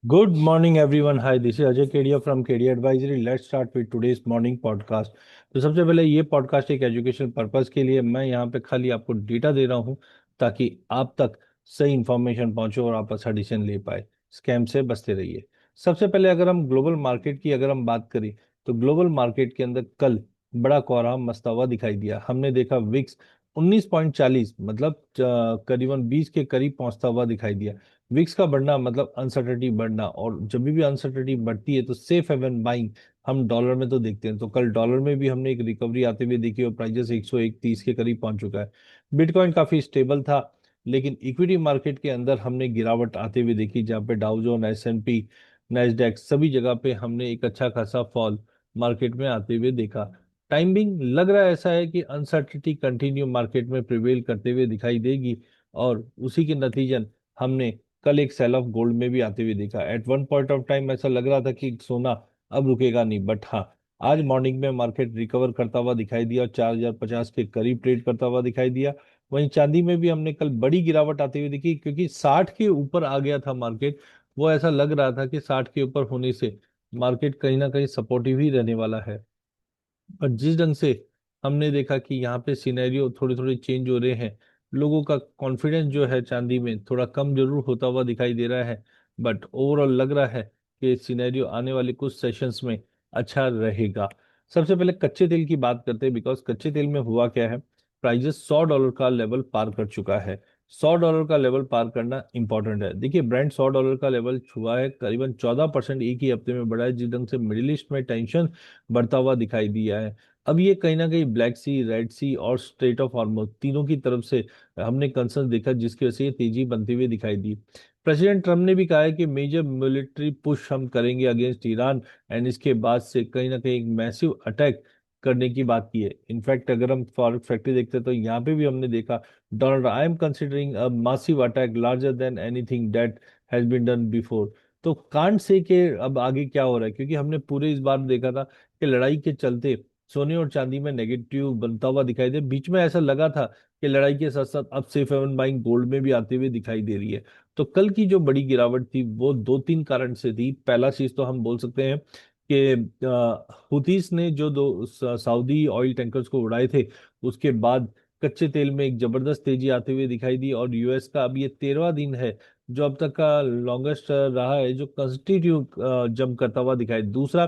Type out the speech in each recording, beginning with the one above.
Good morning, everyone. Hi, this is Ajay Kedia from Kedia Advisory. Let's start with today's morning podcast. तो सबसे पहले ये podcast एक education purpose के लिए मैं यहाँ पे खाली आपको डेटा दे रहा हूँ ताकि आप तक सही इंफॉर्मेशन पहुंचे और आप अच्छा डिसीजन ले पाए। स्कैम से बचते रहिए। सबसे पहले अगर हम ग्लोबल मार्केट की अगर हम बात करें तो ग्लोबल मार्केट के अंदर कल बड़ा कोहराम मचता हुआ दिखाई दिया। हमने देखा विक्स 19.40 मतलब करीबन 20 के करीब पहुंचता हुआ दिखाई दिया। विक्स का बढ़ना मतलब अनसर्टेनिटी बढ़ना, और जब भी अनसर्टेनिटी बढ़ती है तो सेफ हेवन बाइंग हम डॉलर में तो देखते हैं। तो कल डॉलर में भी हमने एक रिकवरी आते हुए देखी और प्राइजेस 101.30 के करीब पहुंच चुका है। बिटकॉइन काफी स्टेबल था, लेकिन इक्विटी मार्केट के अंदर हमने गिरावट आते हुए देखी, जहां पे डाउजोन, एस&पी, नैस्डैक सभी जगह पे हमने एक अच्छा खासा फॉल मार्केट में आते हुए देखा। टाइमिंग लग रहा है ऐसा है कि अनसर्टिनिटी कंटिन्यू मार्केट में प्रिवेल करते हुए दिखाई देगी, और उसी के नतीजन हमने कल एक सेल ऑफ गोल्ड में भी आते हुए देखा। At one point of time ऐसा लग रहा था कि सोना अब रुकेगा नहीं, बट हाँ, आज मॉर्निंग में मार्केट रिकवर करता हुआ दिखाई दिया और 4050 के करीब ट्रेड करता हुआ दिखाई दिया। वहीं चांदी में भी हमने कल बड़ी गिरावट आती हुई दिखी, क्योंकि 60 के ऊपर आ गया था मार्केट। वो ऐसा लग रहा था कि 60 के ऊपर होने से मार्केट कहीं ना कहीं सपोर्टिव ही रहने वाला है। पर जिस ढंग से हमने देखा कि यहाँ पे सिनेरियो थोड़े थोड़े चेंज हो रहे हैं, लोगों का कॉन्फिडेंस जो है चांदी में थोड़ा कम जरूर होता हुआ दिखाई दे रहा है, बट ओवरऑल लग रहा है कि सिनेरियो आने वाले कुछ सेशंस में अच्छा रहेगा। सबसे पहले कच्चे तेल की बात करते हैं, बिकॉज कच्चे तेल में हुआ क्या है, प्राइजेस $100 का लेवल पार कर चुका है। $100 का लेवल पार करना इंपॉर्टेंट है। देखिए, ब्रेंट $100 का लेवल छुआ है, करीबन 14% एक ही हफ्ते में बढ़ा है, जिस ढंग से मिडिल ईस्ट में टेंशन बढ़ता हुआ दिखाई दिया है। अब ये कहीं ना कहीं ब्लैक सी, रेड सी और स्ट्रेट ऑफ हॉर्मुज तीनों की तरफ से हमने कंसर्न देखा, जिसकी वजह से ये तेजी बनती हुई दिखाई दी। प्रेसिडेंट ट्रम्प ने भी कहा है कि मेजर मिलिट्री पुश हम करेंगे अगेंस्ट ईरान, एंड इसके बाद से कहीं ना कहीं एक मैसिव अटैक करने की बात की है। इनफैक्ट अगर हम फॉरेक्स फैक्ट्री देखते हैं तो यहाँ पे भी हमने देखा, Donald, I am considering a massive attack larger than anything that has been done before. तो कांट से कि अब आगे क्या हो रहा है, क्योंकि हमने पूरे इस बार देखा था कि लड़ाई के चलते सोने और चांदी में नेगेटिव बनता हुआ दिखाई दे। बीच में ऐसा लगा था कि लड़ाई के साथ साथ अब सेफ हेवन बाइंग गोल्ड में भी आते हुए दिखाई दे रही है। तो कल की जो बड़ी गिरावट थी वो दो तीन कारण से थी। पहला चीज तो हम बोल सकते हैं कि हुतीस ने जो दो सऊदी ऑयल टैंकर्स को उड़ाए थे, उसके बाद कच्चे तेल में एक जबरदस्त तेजी आते हुए दिखाई दी, और यूएस का अब ये 13वां दिन है जो अब तक का लॉन्गेस्ट रहा है जो कंस्टिट्यूट जंप करता हुआ दिखाई। दूसरा,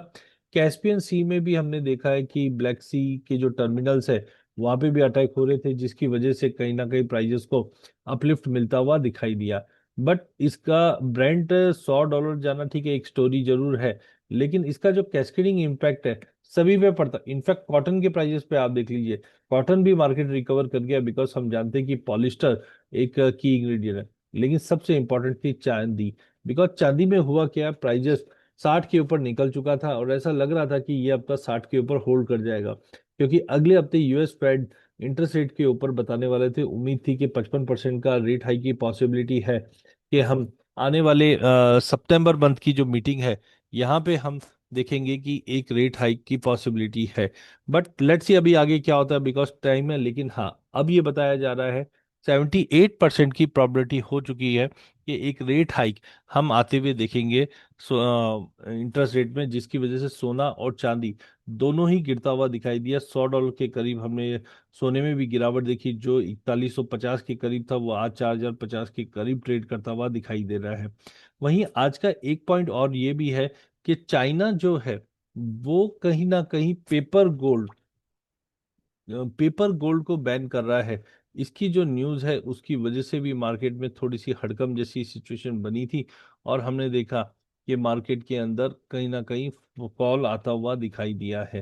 कैस्पियन सी में भी हमने देखा है कि ब्लैक सी के जो टर्मिनल्स है वहां पे भी अटैक हो रहे थे, जिसकी वजह से कहीं ना कहीं प्राइजेस को अपलिफ्ट मिलता हुआ दिखाई दिया। बट इसका ब्रेंट $100 जाना ठीक है, एक स्टोरी जरूर है, लेकिन इसका जो कैस्केडिंग इम्पैक्ट है सभी पे पड़ता। इनफैक्ट कॉटन के प्राइजेस पे आप देख लीजिए, कॉटन भी मार्केट रिकवर कर गया, बिकॉज हम जानते हैं कि पॉलिस्टर एक की इंग्रेडिएंट है। लेकिन सबसे इंपॉर्टेंट थी चांदी, बिकॉज चांदी में हुआ क्या, प्राइजेस 60 के ऊपर निकल चुका था और ऐसा लग रहा था कि ये हफ्ता 60 के ऊपर होल्ड कर जाएगा, क्योंकि अगले हफ्ते यूएस फेड इंटरेस्ट रेट के ऊपर बताने वाले थे। उम्मीद थी कि 55% का रेट हाइक की पॉसिबिलिटी है कि हम आने वाले सितंबर मंथ की जो मीटिंग है यहाँ पे हम देखेंगे कि एक रेट हाइक की पॉसिबिलिटी है। बट लेट्स सी अभी आगे क्या होता है, बिकॉज टाइम है। लेकिन हाँ, अब ये बताया जा रहा है 78% की प्रोबेबिलिटी हो चुकी है कि एक रेट हाइक हम आते हुए देखेंगे इंटरेस्ट रेट में, जिसकी वजह से सोना और चांदी दोनों ही गिरता हुआ दिखाई दिया। $100 के करीब हमने सोने में भी गिरावट देखी, जो 4150 के करीब था वो आज 4050 के करीब ट्रेड करता हुआ दिखाई दे रहा है। वहीं आज का एक पॉइंट और ये भी है कि चाइना जो है वो कहीं ना कहीं पेपर गोल्ड को बैन कर रहा है। इसकी जो न्यूज़ है उसकी वजह से भी मार्केट में थोड़ी सी हड़कंप जैसी सिचुएशन बनी थी, और हमने देखा कि मार्केट के अंदर कहीं ना कहीं फॉल आता हुआ दिखाई दिया है।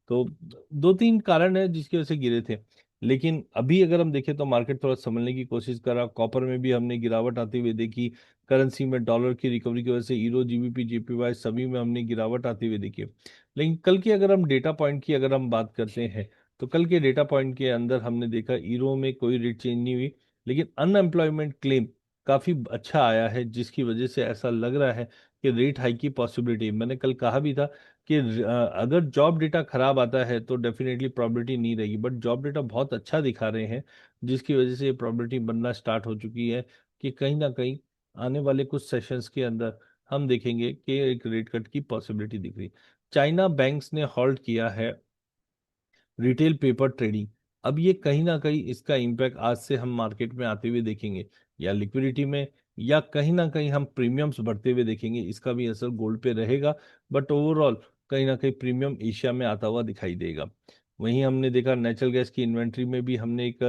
तो दो तीन कारण है जिसकी वजह से गिरे थे। लेकिन अभी अगर हम देखें तो मार्केट थोड़ा संभलने की कोशिश कर रहा। कॉपर में भी हमने गिरावट आती हुई देखी, करेंसी में डॉलर की रिकवरी की वजह से यूरो, जीबीपी, जेपीवाई सभी में हमने गिरावट आती हुई देखी। लेकिन कल की अगर हम डेटा पॉइंट की अगर हम बात करते हैं तो कल के डेटा पॉइंट के अंदर हमने देखा ईरो में कोई रेट चेंज नहीं हुई, लेकिन अनएम्प्लॉयमेंट क्लेम काफी अच्छा आया है, जिसकी वजह से ऐसा लग रहा है कि रेट हाइक की पॉसिबिलिटी। मैंने कल कहा भी था कि अगर जॉब डेटा खराब आता है तो डेफिनेटली प्रॉबिलिटी नहीं रहेगी, बट जॉब डेटा बहुत अच्छा दिखा रहे हैं, जिसकी वजह से ये प्रॉबिलिटी बनना स्टार्ट हो चुकी है कि कहीं ना कहीं आने वाले कुछ सेशंस के अंदर हम देखेंगे कि एक रेट कट की पॉसिबिलिटी दिख रही। चाइना बैंक्स ने हॉल्ट किया है रिटेल पेपर ट्रेडिंग। अब ये कहीं ना कहीं इसका इम्पैक्ट आज से हम मार्केट में आते हुए देखेंगे, या लिक्विडिटी में, या कहीं ना कहीं हम प्रीमियम्स बढ़ते हुए देखेंगे। इसका भी असर गोल्ड पे रहेगा, बट ओवरऑल कहीं ना कहीं प्रीमियम एशिया में आता हुआ दिखाई देगा। वहीं हमने देखा नेचुरल गैस की इन्वेंट्री में भी हमने एक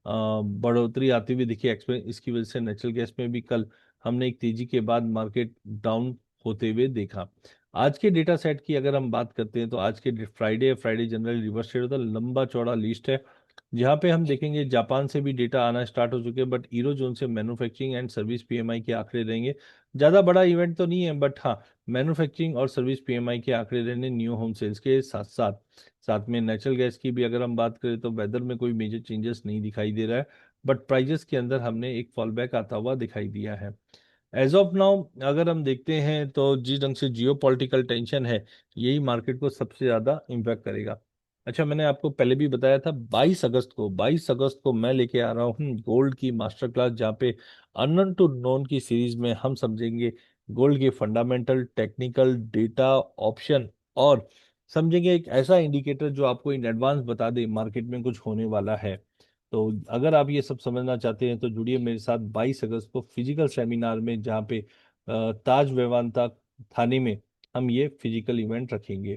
बढ़ोतरी आती हुई दिखी एक्सपेंस। इसकी वजह से नेचुरल गैस में भी कल हमने एक तेजी के बाद मार्केट डाउन होते हुए देखा। आज के डेटा सेट की अगर हम बात करते हैं तो आज के Friday Friday general reverse trade होता है, लंबा चौड़ा लिस्ट है जहां पे हम देखेंगे जापान से भी डेटा आना स्टार्ट हो चुके हैं, बट यूरो जोन से मैन्युफैक्चरिंग एंड सर्विस पीएमआई के आंकड़े रहेंगे। ज्यादा बड़ा इवेंट तो नहीं है, बट हाँ, मैन्युफैक्चरिंग और सर्विस पीएमआई के आंकड़े रहने न्यू होम सेल्स के साथ साथ। साथ में नेचुरल गैस की भी अगर हम बात करें तो वेदर में कोई मेजर चेंजेस नहीं दिखाई दे रहा है, बट प्राइजेस के अंदर हमने एक फॉल बैक आता हुआ दिखाई दिया है। एज ऑफ नाउ अगर हम देखते हैं तो जिस ढंग से जियो पॉलिटिकल टेंशन है, यही मार्केट को सबसे ज्यादा इम्पैक्ट करेगा। अच्छा, मैंने आपको पहले भी बताया था 22 अगस्त को मैं लेके आ रहा हूँ गोल्ड की मास्टर क्लास, जहाँ पे अननोन टू नोन की सीरीज में हम समझेंगे गोल्ड के फंडामेंटल, टेक्निकल, डेटा, ऑप्शन, और समझेंगे एक ऐसा इंडिकेटर जो आपको इन एडवांस बता दे मार्केट में कुछ होने वाला है। तो अगर आप ये सब समझना चाहते हैं तो जुड़िए मेरे साथ 22 अगस्त को फिजिकल सेमिनार में, जहाँ पे ताज वेवांता थाने में हम ये फिजिकल इवेंट रखेंगे।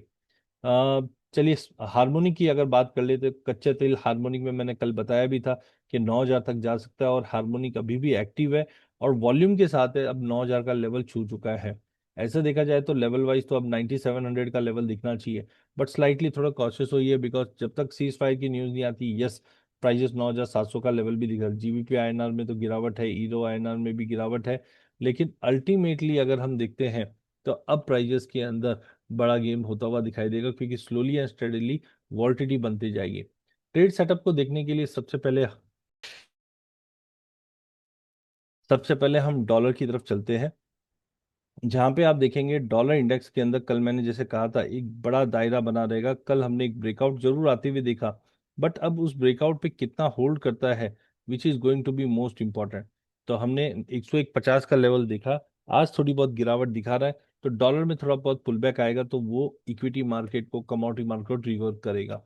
अ, चलिए, हार्मोनिक की अगर बात कर ले तो कच्चे तेल हार्मोनिक में मैंने कल बताया भी था कि 9,000 तक जा सकता है, और हार्मोनिक अभी भी एक्टिव है और वॉल्यूम के साथ है, अब 9,000 का लेवल छू चुका है। ऐसा देखा जाए तो लेवल वाइज तो अब 9700 का लेवल दिखना चाहिए, बट स्लाइटली थोड़ा कॉशियस होइए, बिकॉज जब तक सीज फायर की न्यूज नहीं आती, यस, प्राइजेस 9,700 का लेवल भी दिख रहा है। जीबीपी आईएनआर में तो गिरावट है, ईरो आईएनआर में भी गिरावट है, लेकिन अल्टीमेटली अगर हम देखते हैं तो अब प्राइजेस के अंदर बड़ा गेम होता हुआ दिखाई देगा, क्योंकि स्लोली एंड स्टेडीली वॉल्टिटी बनती जाएगी। ट्रेड सेटअप को देखने के लिए सबसे पहले हम डॉलर की तरफ चलते हैं, जहां पे आप देखेंगे डॉलर इंडेक्स के अंदर कल मैंने जैसे कहा था एक बड़ा दायरा बना रहेगा। कल हमने एक ब्रेकआउट जरूर आते हुए देखा, बट अब उस ब्रेकआउट पे कितना होल्ड करता है, which is going to be most important. तो हमने 101.50 का लेवल देखा, आज थोड़ी बहुत गिरावट दिखा रहा है, तो डॉलर में थोड़ा बहुत पुल बैक आएगा तो वो इक्विटी मार्केट को, कमोडिटी मार्केट को रिवर्स करेगा।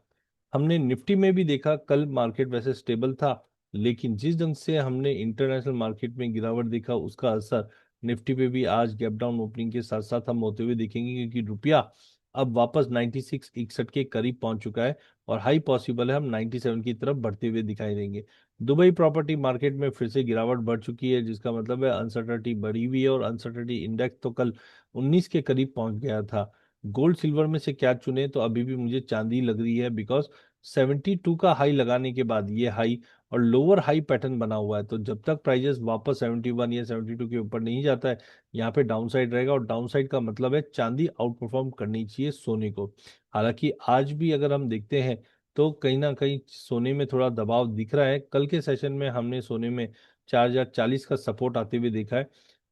हमने निफ्टी में भी देखा कल मार्केट वैसे स्टेबल था, लेकिन जिस ढंग से हमने इंटरनेशनल मार्केट में गिरावट देखा, उसका असर निफ्टी पे भी आज गैप डाउन ओपनिंग के साथ साथ हम होते हुए देखेंगे, क्योंकि रुपया अब वापस 9661 के करीब पहुंच चुका है, और हाई पॉसिबल है हम 97 की तरफ बढ़ते हुए दिखाई देंगे। दुबई प्रॉपर्टी मार्केट में फिर से गिरावट बढ़ चुकी है, जिसका मतलब है अनसर्टनिटी बढ़ी हुई है, और अनसर्टनिटी इंडेक्स तो कल 19 के करीब पहुंच गया था। गोल्ड सिल्वर में से क्या चुने, तो अभी भी मुझे चांदी लग रही है, बिकॉज 72 का हाई लगाने के बाद ये हाई और लोअर हाई पैटर्न बना हुआ है, तो जब तक प्राइजेस वापस 71 या 72 के ऊपर नहीं जाता है, यहाँ पे डाउन साइड रहेगा, और डाउन साइड का मतलब है चांदी आउट परफॉर्म करनी चाहिए सोने को। हालांकि आज भी अगर हम देखते हैं तो कहीं ना कहीं सोने में थोड़ा दबाव दिख रहा है। कल के सेशन में हमने सोने में 4,040 का सपोर्ट आते हुए देखा है।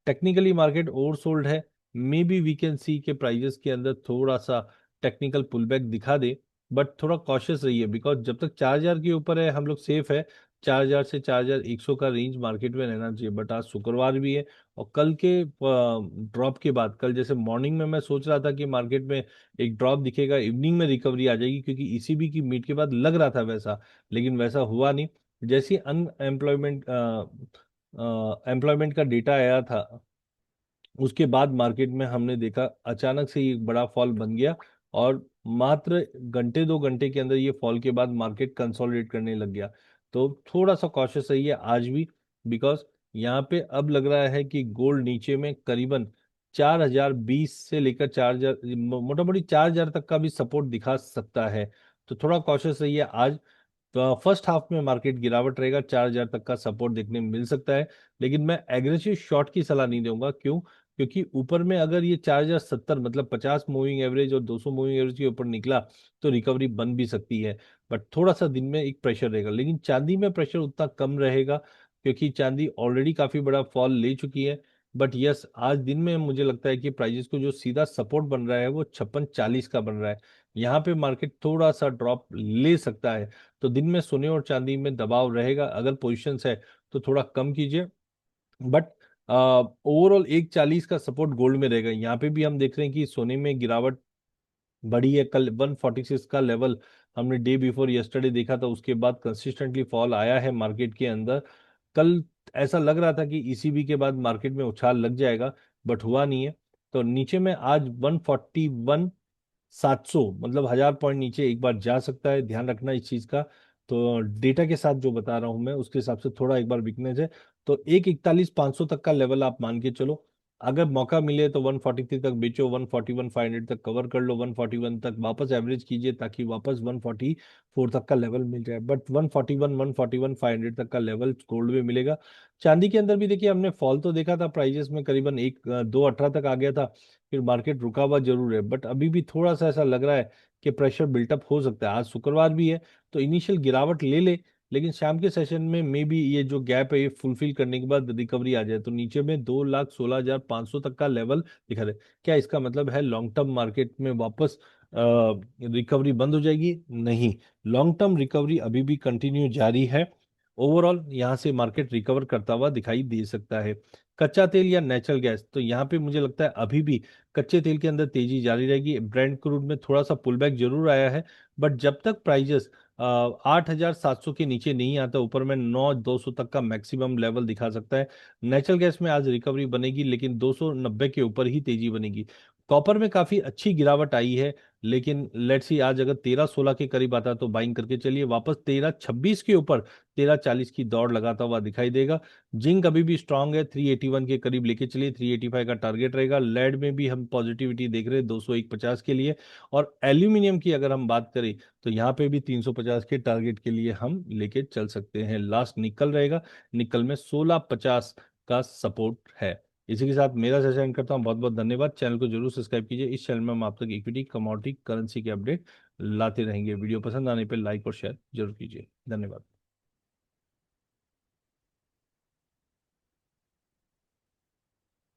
टेक्निकली मार्केट ओवरसोल्ड है, maybe we can see के प्राइजेस के अंदर थोड़ा सा टेक्निकल पुलबैक दिखा दे, बट थोड़ा कॉशियस रहिए, बिकॉज जब तक 4,000 के ऊपर है हम लोग सेफ है। 4,000 से 4,100 का रेंज मार्केट में रहना चाहिए, बट आज शुक्रवार भी है, और कल के ड्रॉप के बाद, कल जैसे मॉर्निंग में मैं सोच रहा था कि मार्केट में एक ड्रॉप दिखेगा, इवनिंग में रिकवरी आ जाएगी, क्योंकि ईसीबी की मीट के बाद लग रहा था वैसा, लेकिन वैसा हुआ नहीं। जैसे अनएम्प्लॉयमेंट एम्प्लॉयमेंट का डेटा आया था, उसके बाद मार्केट में हमने देखा अचानक से ये एक बड़ा फॉल बन गया, और मात्र घंटे 2 घंटे के अंदर ये फॉल के बाद मार्केट कंसोलिडेट करने लग गया। तो थोड़ा सा कॉशियस रहिए आज भी, बिकॉज यहाँ पे अब लग रहा है कि गोल्ड नीचे में करीबन 4,020 से लेकर 4,000, मोटा मोटी 4,000 तक का भी सपोर्ट दिखा सकता है। तो थोड़ा कॉशियस रहिए आज। तो फर्स्ट हाफ में मार्केट गिरावट रहेगा, 4,000 तक का सपोर्ट देखने में मिल सकता है, लेकिन मैं एग्रेसिव शॉर्ट की सलाह नहीं दूंगा। क्यों? क्योंकि ऊपर में अगर ये 4,070 मतलब 50 मूविंग एवरेज और 200 मूविंग एवरेज के ऊपर निकला तो रिकवरी बन भी सकती है, बट थोड़ा सा दिन में एक प्रेशर रहेगा। लेकिन चांदी में प्रेशर उतना कम रहेगा, क्योंकि चांदी ऑलरेडी काफी बड़ा फॉल ले चुकी है। बट यस, आज दिन में मुझे लगता है कि प्राइजेस को जो सीधा सपोर्ट बन रहा है वो 5640 का बन रहा है। यहाँ पे मार्केट थोड़ा सा ड्रॉप ले सकता है, तो दिन में सोने और चांदी में दबाव रहेगा। अगर पोजिशन है तो थोड़ा कम कीजिए, बट ओवरऑल 140 का सपोर्ट गोल्ड में रहेगा। यहाँ पे भी हम देख रहे हैं कि सोने में गिरावट बढ़ी है। कल 146 का लेवल हमने डे बिफोर यस्टरडे देखा था, उसके बाद कंसिस्टेंटली फॉल आया है मार्केट के अंदर। कल ऐसा लग रहा था कि ईसीबी के बाद मार्केट में उछाल लग जाएगा, बट हुआ नहीं है। तो नीचे में आज 141,700 मतलब 1000 पॉइंट नीचे एक बार जा सकता है, ध्यान रखना इस चीज का। तो डेटा के साथ जो बता रहा हूं मैं उसके हिसाब से थोड़ा एक बार वीकनेस है। तो 141,500 तक का लेवल आप मान के चलो। अगर मौका मिले तो 143 तक बेचो, 141,500 तक कवर कर लो, 141 तक वापस एवरेज कीजिए ताकि वापस 144 तक का लेवल मिल जाए। बट 141 तक का लेवल गोल्ड में मिलेगा। चांदी के अंदर भी देखिए हमने फॉल तो देखा था प्राइजेस में, करीबन 218 तक आ गया था, फिर मार्केट रुका हुआ जरूर है, बट अभी भी थोड़ा सा ऐसा लग रहा है कि प्रेशर बिल्टअप हो सकता है। आज शुक्रवार भी है तो इनिशियल गिरावट ले ले, लेकिन शाम के सेशन में मे बी ये जो गैप है ये फुलफिल करने के बाद रिकवरी आ जाए तो नीचे में 2,16,500 तक का लेवल दिखा दे। क्या इसका मतलब है लॉन्ग टर्म मार्केट में वापस रिकवरी बंद हो जाएगी? नहीं, लॉन्ग टर्म रिकवरी अभी भी कंटिन्यू जारी है। ओवरऑल यहाँ से मार्केट रिकवर करता हुआ दिखाई दे सकता है। कच्चा तेल या नेचुरल गैस, तो यहाँ पे मुझे लगता है अभी भी कच्चे तेल के अंदर तेजी जारी रहेगी। ब्रेंट क्रूड में थोड़ा सा पुल बैक जरूर आया है, बट जब तक प्राइजेस 8,700 के नीचे नहीं आता, ऊपर में 9,200 तक का मैक्सिमम लेवल दिखा सकता है। नेचुरल गैस में आज रिकवरी बनेगी, लेकिन 290 के ऊपर ही तेजी बनेगी। कॉपर में काफी अच्छी गिरावट आई है, लेकिन लेट्स सी आज अगर 13,16 के करीब आता तो बाइंग करके चलिए, वापस 13,26 के ऊपर 13,40 की दौड़ लगाता हुआ दिखाई देगा। जिंक अभी भी स्ट्रांग है, 381 के करीब लेके चलिए, 385 का टारगेट रहेगा। लेड में भी हम पॉजिटिविटी देख रहे हैं 201.50 के लिए। और एल्यूमिनियम की अगर हम बात करें तो यहाँ पे भी 350 के टारगेट के लिए हम लेके चल सकते हैं। लास्ट निकल रहेगा, निकल में 1650 का सपोर्ट है। इसी के साथ मेरा सेशन एंड करता हूँ। बहुत बहुत धन्यवाद। चैनल को जरूर सब्सक्राइब कीजिए। इस चैनल में हम आप तक इक्विटी, कमोडिटी, करेंसी के अपडेट लाते रहेंगे। वीडियो पसंद आने पर लाइक और शेयर जरूर कीजिए। धन्यवाद।